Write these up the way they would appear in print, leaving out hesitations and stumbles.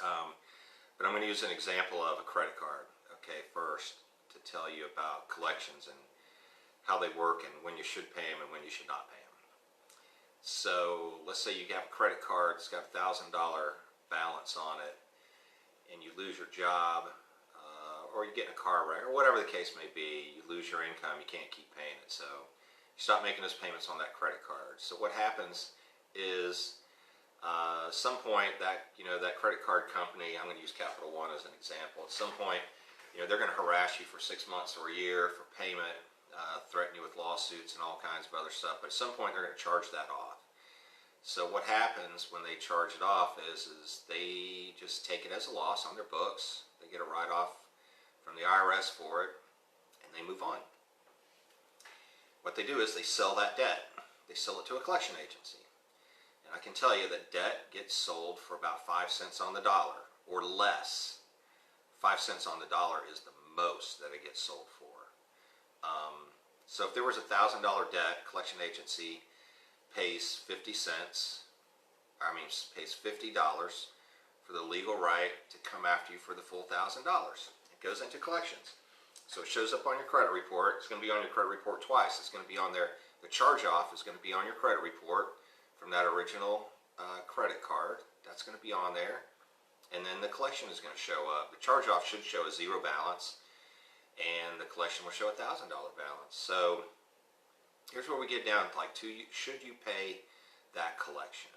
But I'm going to use an example of a credit card, okay, first, to tell you about collections and how they work and when you should pay them and when you should not pay them. So let's say you have a credit card, it's got a $1,000 balance on it, and you lose your job, or you get in a car wreck, or whatever the case may be, you lose your income, you can't keep paying it, so you stop making those payments on that credit card. So what happens is, some point that that credit card company, I'm going to use Capital One as an example. At some point, they're going to harass you for 6 months or a year for payment, threaten you with lawsuits and all kinds of other stuff. But at some point, they're going to charge that off. So what happens when they charge it off is they just take it as a loss on their books. They get a write-off from the IRS for it, and they move on. What they do is they sell that debt. They sell it to a collection agency. And I can tell you that debt gets sold for about 5 cents on the dollar or less. 5 cents on the dollar is the most that it gets sold for. So if there was a $1,000 debt, collection agency pays 50 cents, pays $50 for the legal right to come after you for the full $1,000. It goes into collections. So it shows up on your credit report. It's going to be on your credit report twice. It's going to be on there. The charge-off is going to be on your credit report from that original credit card. That's going to be on there. And then the collection is going to show up. The charge-off should show a zero balance, and the collection will show a $1,000 balance. So here's where we get down to should you pay that collection.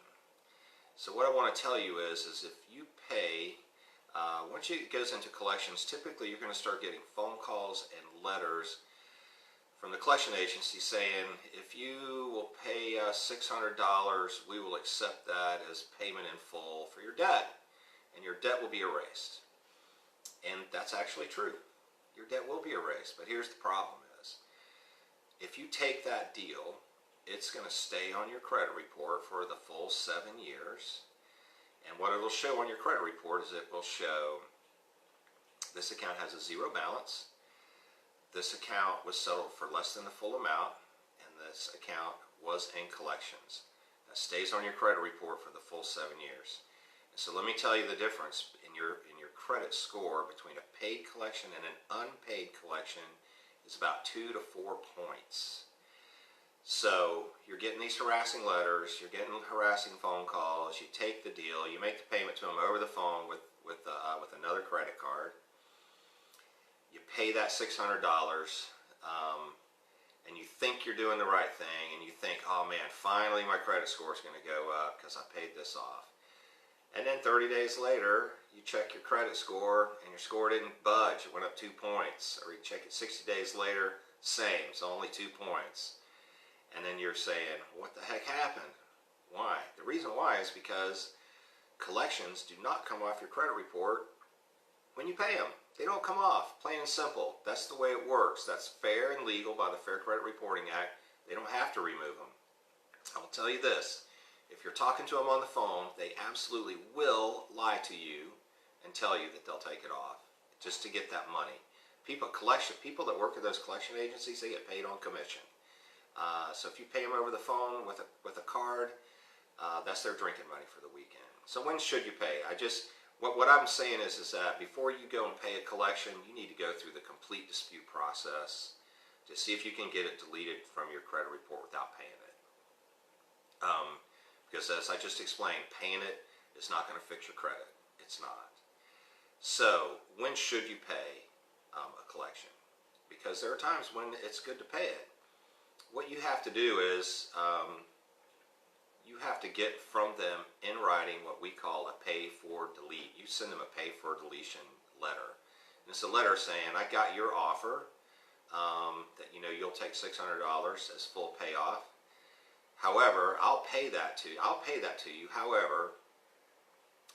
So what I want to tell you is if you pay, once it goes into collections, typically you're going to start getting phone calls and letters from the collection agency saying, if you will pay us $600, we will accept that as payment in full for your debt, and your debt will be erased. And that's actually true. Your debt will be erased, but here's the problem is, if you take that deal, it's going to stay on your credit report for the full 7 years. And what it'll show on your credit report is it will show this account has a zero balance, this account was settled for less than the full amount, and this account was in collections. That stays on your credit report for the full 7 years. And so let me tell you the difference in your credit score between a paid collection and an unpaid collection is about 2 to 4 points. So you're getting these harassing letters, you're getting harassing phone calls, you take the deal, you make the payment to them over the phone with another credit card, you pay that $600, and you think you're doing the right thing, and you think, oh man, finally my credit score is going to go up because I paid this off. And then 30 days later, you check your credit score, and your score didn't budge. It went up 2 points. Or you check it 60 days later, same. It's only 2 points. And then you're saying, what the heck happened? Why? The reason why is because collections do not come off your credit report when you pay them. They don't come off, plain and simple. That's the way it works. That's fair and legal by the Fair Credit Reporting Act. They don't have to remove them. I will tell you this. If you're talking to them on the phone, they absolutely will lie to you and tell you that they'll take it off just to get that money. People that work at those collection agencies, they get paid on commission. So if you pay them over the phone with a card, that's their drinking money for the weekend. So when should you pay? What I'm saying is that before you go and pay a collection, you need to go through the complete dispute process to see if you can get it deleted from your credit report without paying it. Because as I just explained, paying it is not going to fix your credit. It's not. So when should you pay a collection? Because there are times when it's good to pay it. What you have to do is you have to get from them in writing what we call a pay for delete. You send them a pay for deletion letter. And it's a letter saying, I got your offer that you'll take $600 as full payoff. However, I'll pay that to you. However,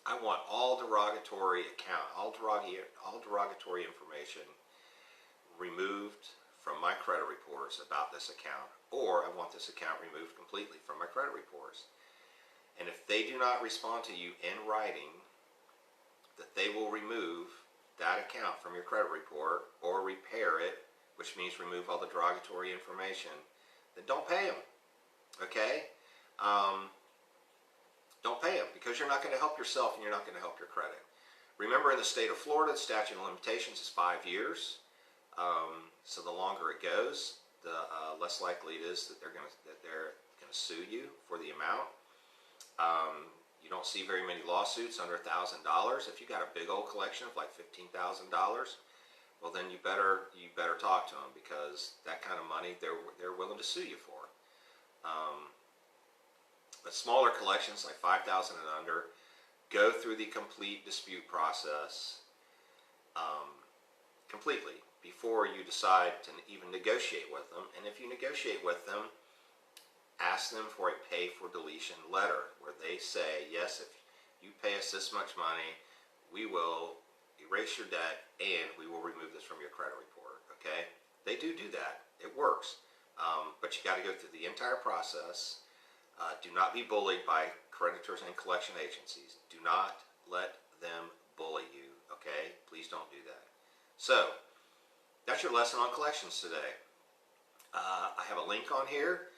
I want all derogatory information removed from my credit reports about this account, or I want this account removed completely from my credit reports. And if they do not respond to you in writing that they will remove that account from your credit report or repair it, which means remove all the derogatory information, then don't pay them. Okay? Don't pay them, because you're not going to help yourself and you're not going to help your credit. Remember, in the state of Florida, the statute of limitations is 5 years. So the longer it goes, the less likely it is that they're going to sue you for the amount. You don't see very many lawsuits under $1,000. If you got a big old collection of like $15,000, well then you better talk to them, because that kind of money they're willing to sue you for. But smaller collections like 5,000 and under go through the complete dispute process completely before you decide to even negotiate with them. And if you negotiate with them, ask them for a pay for deletion letter where they say, yes, if you pay us this much money, we will erase your debt and we will remove this from your credit report. Okay? They do that. It works. But you got to go through the entire process. Do not be bullied by creditors and collection agencies. Do not let them bully you. Okay? Please don't do that. So, that's your lesson on collections today. I have a link on here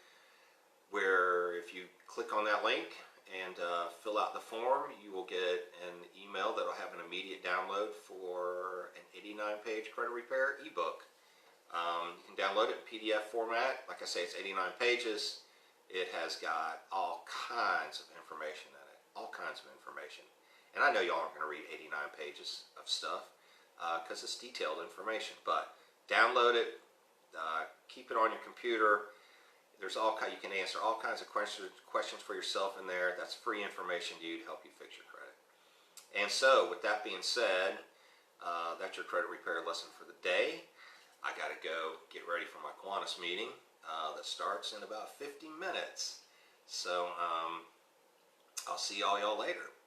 where if you click on that link and fill out the form, you will get an email that will have an immediate download for an 89-page credit repair ebook. You can download it in PDF format. Like I say, it's 89 pages. It has got all kinds of information in it. All kinds of information. And I know y'all aren't going to read 89 pages of stuff because it's detailed information. But download it. Keep it on your computer. There's you can answer all kinds of questions for yourself in there. That's free information to you to help you fix your credit. And so, with that being said, that's your credit repair lesson for the day. I got to go get ready for my Kiwanis meeting that starts in about 50 minutes. So, I'll see y'all later.